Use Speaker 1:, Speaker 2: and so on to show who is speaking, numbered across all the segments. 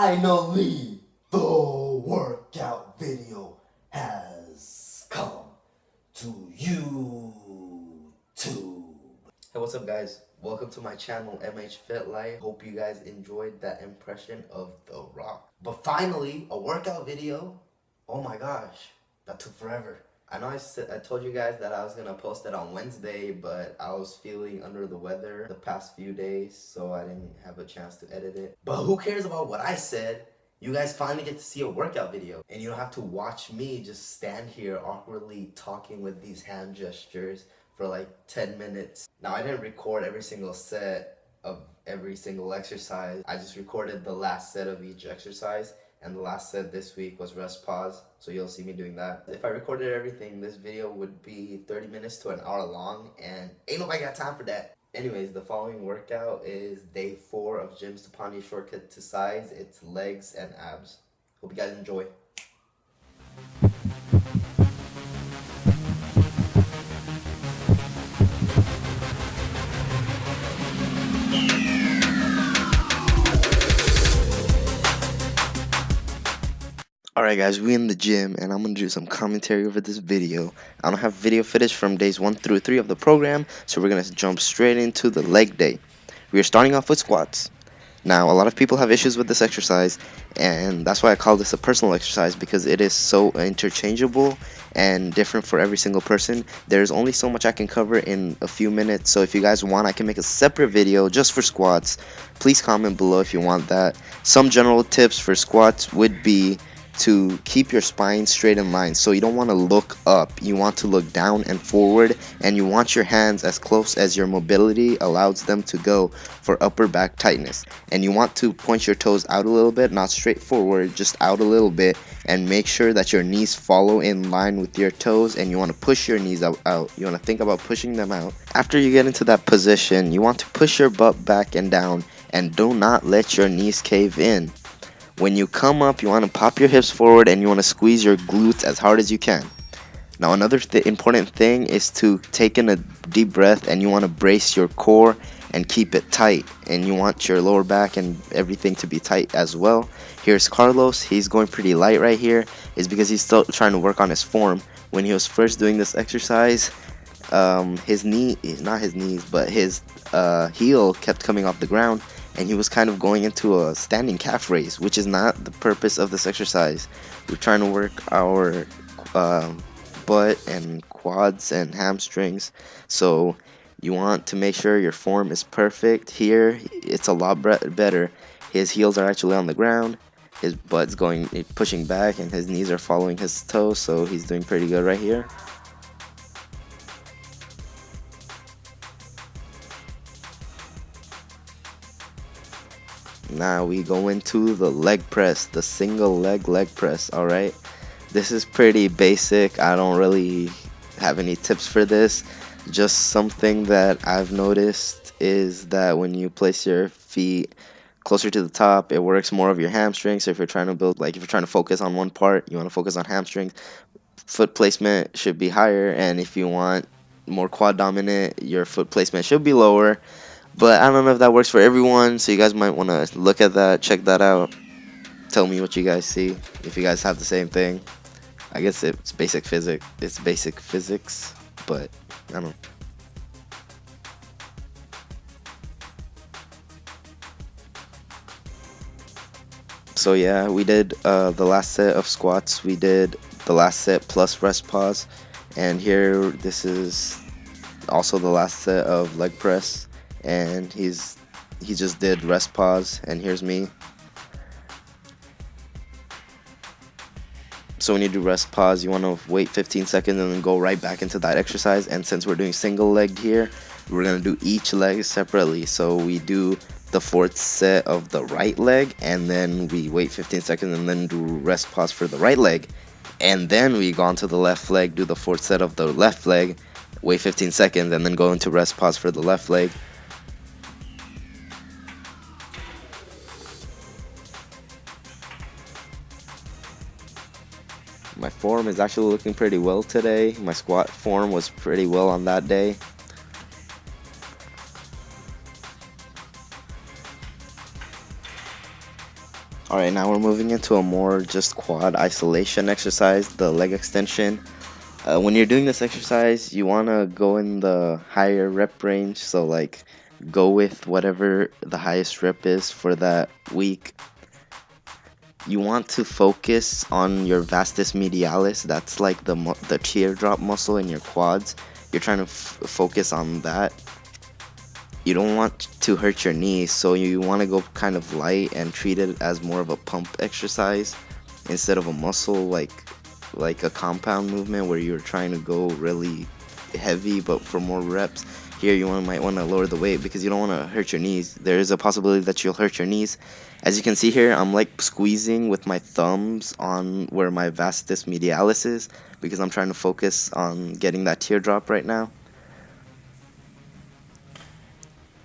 Speaker 1: Finally, the workout video has come to YouTube. Hey, what's up, guys? Welcome to my channel, FitLife. Hope you guys enjoyed that impression of The Rock. But finally, a workout video. Oh my gosh, that took forever. I know I told you guys that I was gonna post it on Wednesday, but I was feeling under the weather the past few days, so I didn't have a chance to edit it. But who cares about what I said? You guys finally get to see a workout video, and you don't have to watch me just stand here awkwardly talking with these hand gestures for like 10 minutes. Now, I didn't record every single set of every single exercise. I just recorded the last set of each exercise, and the last set this week was rest pause, so you'll see me doing that. If I recorded everything, this video would be 30 minutes to an hour long, and ain't nobody got time for that. Anyways, the following workout is day 4 of Jim's Tapani Shortcut to Size. It's legs and abs. Hope you guys enjoy. Alright guys, we in the gym and I'm going to do some commentary over this video. I don't have video footage from days 1 through 3 of the program, so we're going to jump straight into the leg day. We are starting off with squats. Now, a lot of people have issues with this exercise, and that's why I call this a personal exercise, because it is so interchangeable and different for every single person. There's only so much I can cover in a few minutes, so if you guys want, I can make a separate video just for squats. Please comment below if you want that. Some general tips for squats would be to keep your spine straight in line. So you don't want to look up, you want to look down and forward, and you want your hands as close as your mobility allows them to go for upper back tightness. And you want to point your toes out a little bit, not straight forward, just out a little bit, and make sure that your knees follow in line with your toes, and you want to push your knees out. You want to think about pushing them out. After you get into that position, you want to push your butt back and down, and do not let your knees cave in. When you come up, you want to pop your hips forward and you want to squeeze your glutes as hard as you can. Now, another important thing is to take in a deep breath, and you want to brace your core and keep it tight. And you want your lower back and everything to be tight as well. Here's Carlos. He's going pretty light right here. It's because he's still trying to work on his form. When he was first doing this exercise, his heel kept coming off the ground, and he was kind of going into a standing calf raise, which is not the purpose of this exercise. We're trying to work our butt and quads and hamstrings, so you want to make sure your form is perfect. Here, it's a lot better. His heels are actually on the ground, his butt's pushing back, and his knees are following his toes, so he's doing pretty good right here. Now we go into the leg press, the single leg press. Alright, this is pretty basic. I don't really have any tips for this. Just something that I've noticed is that when you place your feet closer to the top, it works more of your hamstrings. So if you're trying to if you're trying to focus on one part, you want to focus on hamstrings, foot placement should be higher, and if you want more quad dominant, your foot placement should be lower. But I don't know if that works for everyone, so you guys might want to look at that, check that out. Tell me what you guys see, if you guys have the same thing. I guess it's basic physics. It's basic physics, but I don't know. So yeah, we did the last set of squats. We did the last set plus rest pause, and here this is also the last set of leg press. And he just did rest pause, and here's me. So when you do rest pause, you want to wait 15 seconds and then go right back into that exercise. And since we're doing single legged here, we're going to do each leg separately. So we do the 4th set of the right leg, and then we wait 15 seconds and then do rest pause for the right leg, and then we go on to the left leg, do the 4th set of the left leg, wait 15 seconds, and then go into rest pause for the left leg. My form is actually looking pretty well today. My squat form was pretty well on that day. Alright, now we're moving into a more just quad isolation exercise, the leg extension. When you're doing this exercise, you want to go in the higher rep range, so like go with whatever the highest rep is for that week. You want to focus on your vastus medialis, that's like the teardrop muscle in your quads. You're trying to focus on that. You don't want to hurt your knees, so you want to go kind of light and treat it as more of a pump exercise instead of a muscle, like a compound movement where you're trying to go really heavy but for more reps. Here you might want to lower the weight because you don't want to hurt your knees. There is a possibility that you'll hurt your knees. As you can see here, I'm like squeezing with my thumbs on where my vastus medialis is because I'm trying to focus on getting that teardrop right now.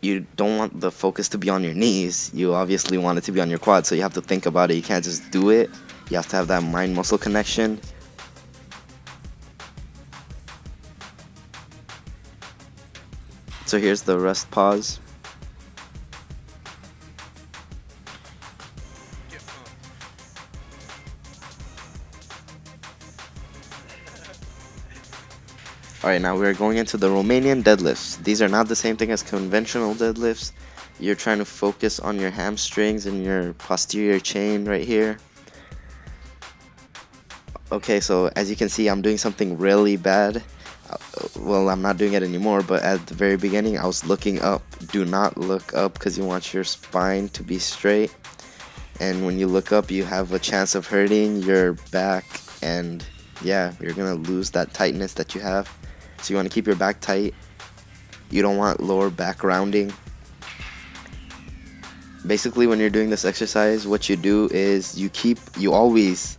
Speaker 1: You don't want the focus to be on your knees. You obviously want it to be on your quads, so you have to think about it. You can't just do it. You have to have that mind-muscle connection. So here's the rest pause. Alright, now we're going into the Romanian deadlifts. These are not the same thing as conventional deadlifts. You're trying to focus on your hamstrings and your posterior chain right here. Okay, so as you can see, I'm doing something really bad. Well, I'm not doing it anymore, but at the very beginning, I was looking up. Do not look up because you want your spine to be straight. And when you look up, you have a chance of hurting your back, and yeah, you're gonna lose that tightness that you have. So you want to keep your back tight. You don't want lower back rounding. Basically, when you're doing this exercise, what you do is you always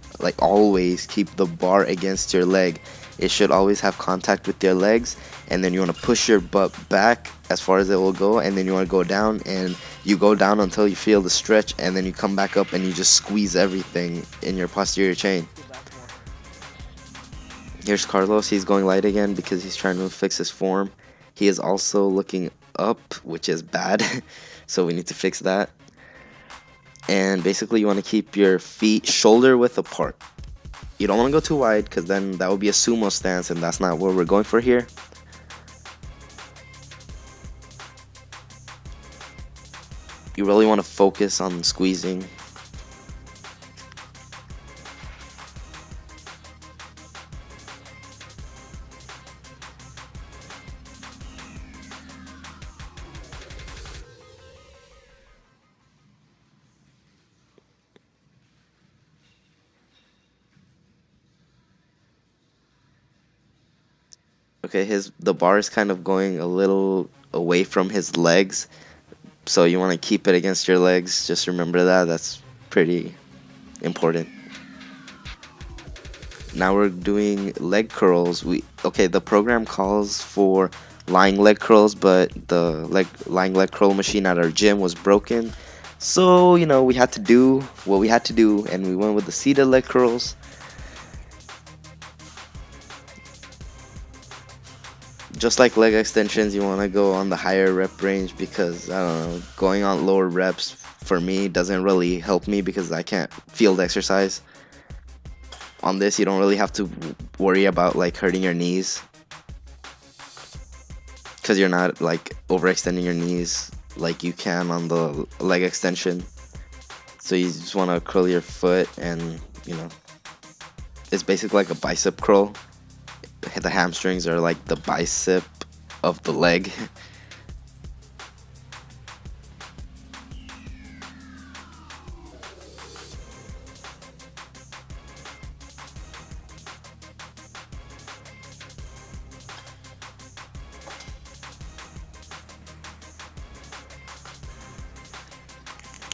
Speaker 1: keep the bar against your leg. It should always have contact with your legs, and then you want to push your butt back as far as it will go, and then you want to go down, and you go down until you feel the stretch, and then you come back up and you just squeeze everything in your posterior chain. Here's Carlos. He's going light again because he's trying to fix his form. He is also looking up, which is bad, so we need to fix that. And basically you want to keep your feet shoulder width apart. You don't want to go too wide because then that would be a sumo stance, and that's not what we're going for here. You really want to focus on squeezing. Okay, the bar is kind of going a little away from his legs, so you want to keep it against your legs. Just remember that's pretty important. Now we're doing leg curls. The program calls for lying leg curls, but the lying leg curl machine at our gym was broken, so we had to do what we had to do, and we went with the seated leg curls. Just like leg extensions, you want to go on the higher rep range because, I don't know, going on lower reps for me doesn't really help me because I can't feel the exercise. On this, you don't really have to worry about like hurting your knees because you're not like overextending your knees like you can on the leg extension. So you just want to curl your foot, and it's basically like a bicep curl. The hamstrings are like the bicep of the leg.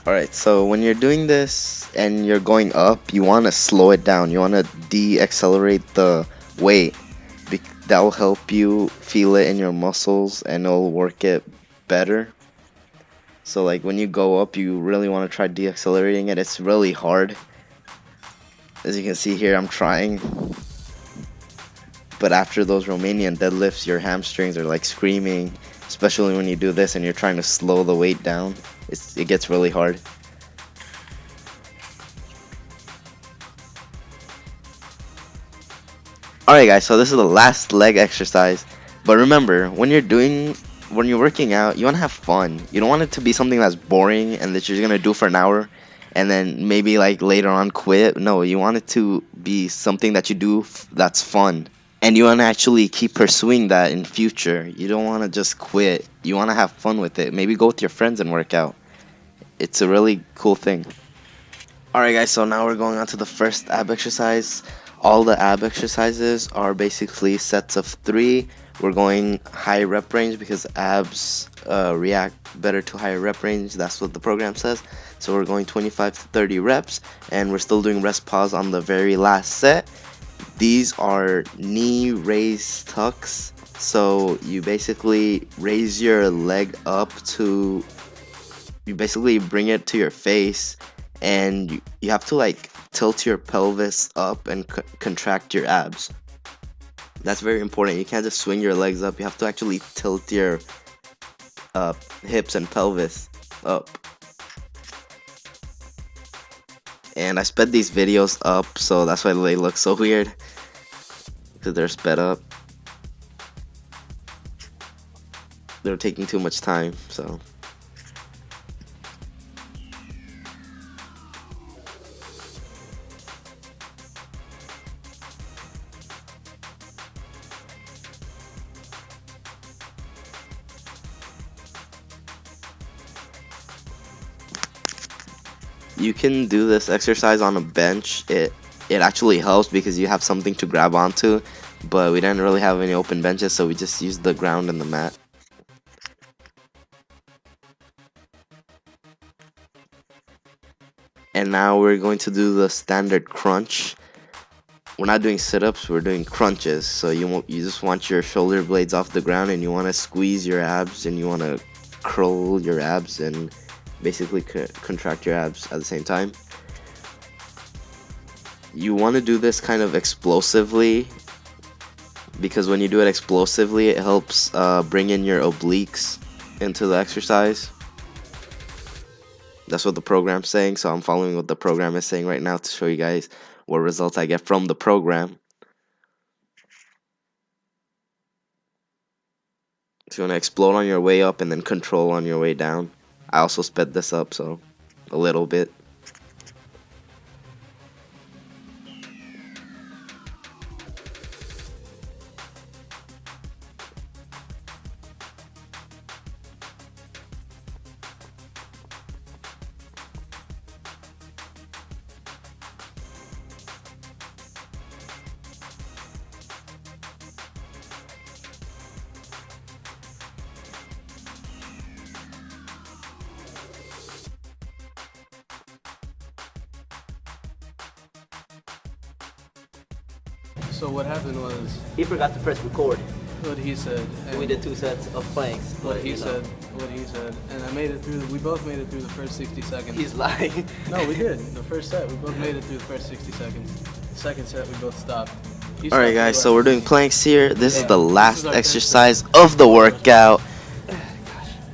Speaker 1: Alright, so when you're doing this and you're going up, you want to slow it down. You want to de-accelerate the weight. That will help you feel it in your muscles and it'll work it better. So like when you go up, you really want to try de-accelerating it. It's really hard. As you can see here, I'm trying. But after those Romanian deadlifts, your hamstrings are like screaming, especially when you do this and you're trying to slow the weight down. It gets really hard. Alright guys, so this is the last leg exercise. But remember, when you're working out, you want to have fun. You don't want it to be something that's boring and that you're gonna do for an hour and then maybe like later on quit. No, you want it to be something that you do that's fun. And you want to actually keep pursuing that in future. You don't want to just quit. You want to have fun with it. Maybe go with your friends and work out. It's a really cool thing. Alright guys, so now we're going on to the first ab exercise. All the ab exercises are basically sets of 3. We're going high rep range because abs react better to higher rep range. That's what the program says. So we're going 25 to 30 reps, and we're still doing rest pause on the very last set. These are knee raise tucks. So you basically raise your leg up to, you basically bring it to your face, and you have to like tilt your pelvis up and contract your abs. That's very important. You can't just swing your legs up. You have to actually tilt your hips and pelvis up. And I sped these videos up, so that's why they look so weird, because they're sped up. They're taking too much time, so. You can do this exercise on a bench. It actually helps because you have something to grab onto, but we didn't really have any open benches, so we just used the ground and the mat. And now we're going to do the standard crunch. We're not doing sit-ups, we're doing crunches. So you just want your shoulder blades off the ground, and you want to squeeze your abs, and you want to curl your abs and basically contract your abs at the same time. You want to do this kind of explosively, because when you do it explosively, it helps bring in your obliques into the exercise. That's what the program's saying, so I'm following what the program is saying right now to show you guys what results I get from the program. So you want to explode on your way up and then control on your way down. I also sped this up, so a little bit.
Speaker 2: So what happened was,
Speaker 3: He forgot to press record.
Speaker 2: what he said. And
Speaker 3: We did 2 sets of planks.
Speaker 2: what
Speaker 3: but,
Speaker 2: he
Speaker 3: you know,
Speaker 2: said. What he said. And I made it through. We both made it through the first 60 seconds.
Speaker 3: He's lying.
Speaker 2: No, we did. The first set, we both made it through the first 60 seconds. The second set, we both stopped.
Speaker 1: Alright guys, so we're doing planks here. This is
Speaker 2: Yeah,
Speaker 1: the
Speaker 2: this
Speaker 1: last
Speaker 2: is our
Speaker 1: exercise of the workout.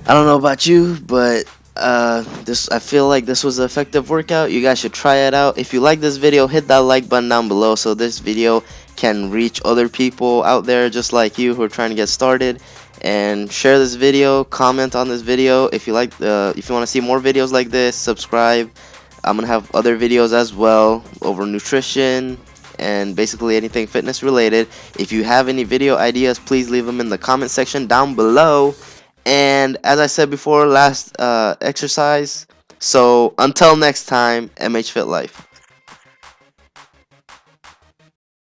Speaker 1: I don't know about you, but I feel like this was an effective workout. You guys should try it out. If you like this video, hit that like button down below so this video can reach other people out there just like you who are trying to get started. And share this video, comment on this video. If you want to see more videos like this, subscribe. I'm gonna have other videos as well over nutrition and basically anything fitness related. If you have any video ideas, please leave them in the comment section down below. And as I said before, last exercise. So until next time, MH Fit Life.